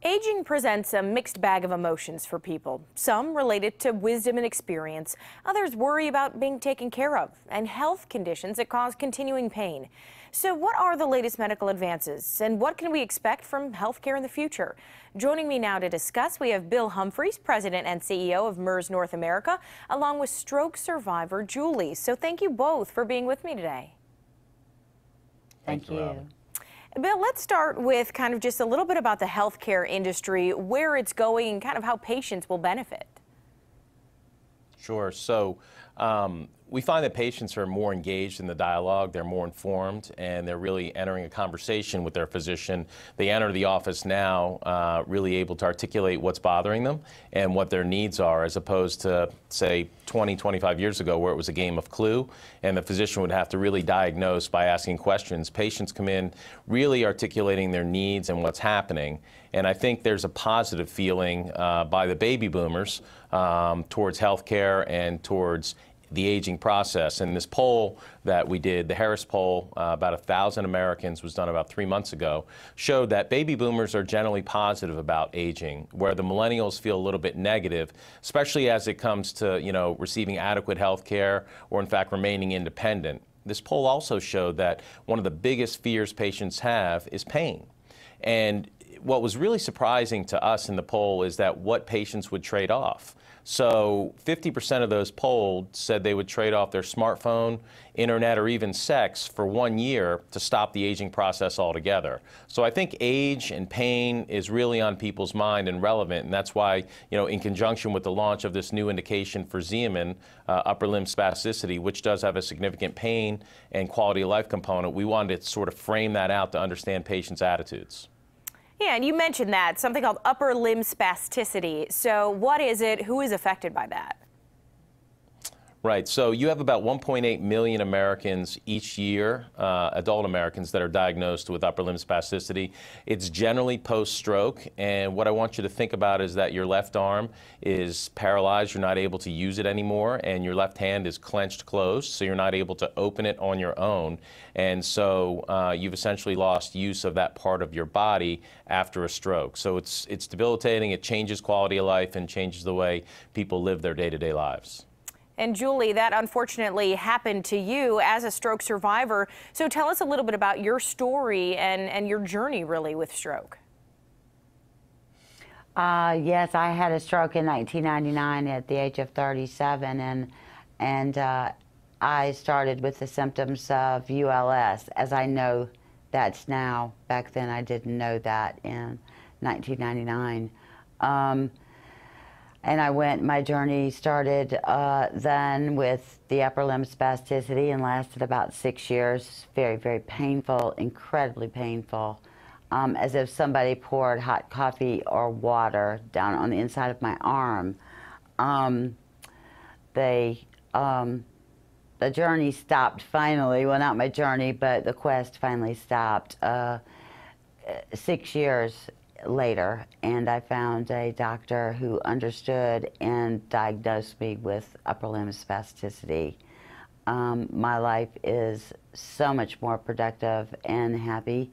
Aging presents a mixed bag of emotions for people. Some related to wisdom and experience. Others worry about being taken care of and health conditions that cause continuing pain. So what are the latest medical advances and what can we expect from healthcare in the future? Joining me now to discuss, we have Bill Humphries, President and CEO of Merz North America, along with stroke survivor Julie. So thank you both for being with me today. Thank you. Bill, let's start with kind of just a little bit about the healthcare industry, where it's going, and kind of how patients will benefit. Sure. So we find that patients are more engaged in the dialogue, they're more informed, and they're really entering a conversation with their physician. They enter the office now really able to articulate what's bothering them and what their needs are, as opposed to, say, 20, 25 years ago, where it was a game of Clue, and the physician would have to really diagnose by asking questions. Patients come in really articulating their needs and what's happening. And I think there's a positive feeling by the baby boomers towards healthcare and towards the aging process. And this poll that we did, the Harris poll, about 1,000 Americans, was done about 3 months ago, showed that baby boomers are generally positive about aging, where the millennials feel a little bit negative, especially as it comes to, receiving adequate health care or, in fact, remaining independent. This poll also showed that one of the biggest fears patients have is pain. And what was really surprising to us in the poll is that what patients would trade off. So 50% of those polled said they would trade off their smartphone, internet, or even sex for 1 year to stop the aging process altogether. So I think age and pain is really on people's mind and relevant, and that's why, in conjunction with the launch of this new indication for Xeomin, upper limb spasticity, which does have a significant pain and quality of life component, we wanted to sort of frame that out to understand patients' attitudes. Yeah, and you mentioned that, something called upper limb spasticity. So what is it? Who is affected by that? Right. So you have about 1.8 million Americans each year, adult Americans, that are diagnosed with upper limb spasticity. It's generally post-stroke, and what I want you to think about is that your left arm is paralyzed, you're not able to use it anymore, and your left hand is clenched closed, so you're not able to open it on your own. And so you've essentially lost use of that part of your body after a stroke. So it's debilitating, it changes quality of life, and changes the way people live their day-to-day lives. And Julie, that unfortunately happened to you as a stroke survivor. So tell us a little bit about your story and your journey really with stroke. Yes, I had a stroke in 1999 at the age of 37, and I started with the symptoms of ULS, as I know that's now. Back then I didn't know that in 1999. And my journey started then with the upper limb spasticity and lasted about 6 years. Very, very painful, incredibly painful, as if somebody poured hot coffee or water down on the inside of my arm. The journey stopped finally. Well, not my journey, but the quest finally stopped 6 years later, and I found a doctor who understood and diagnosed me with upper limb spasticity. My life is so much more productive and happy.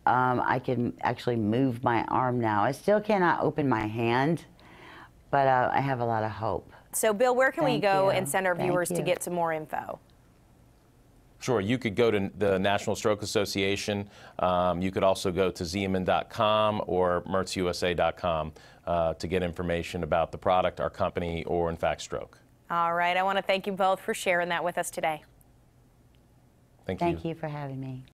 I can actually move my arm now. I still cannot open my hand, but I have a lot of hope. So Bill, where can we go and send our viewers to get some more info? Sure. You could go to the National Stroke Association. You could also go to Xeomin.com or MerzUSA.com to get information about the product, our company, or, in fact, stroke. All right. I want to thank you both for sharing that with us today. Thank you. Thank you for having me.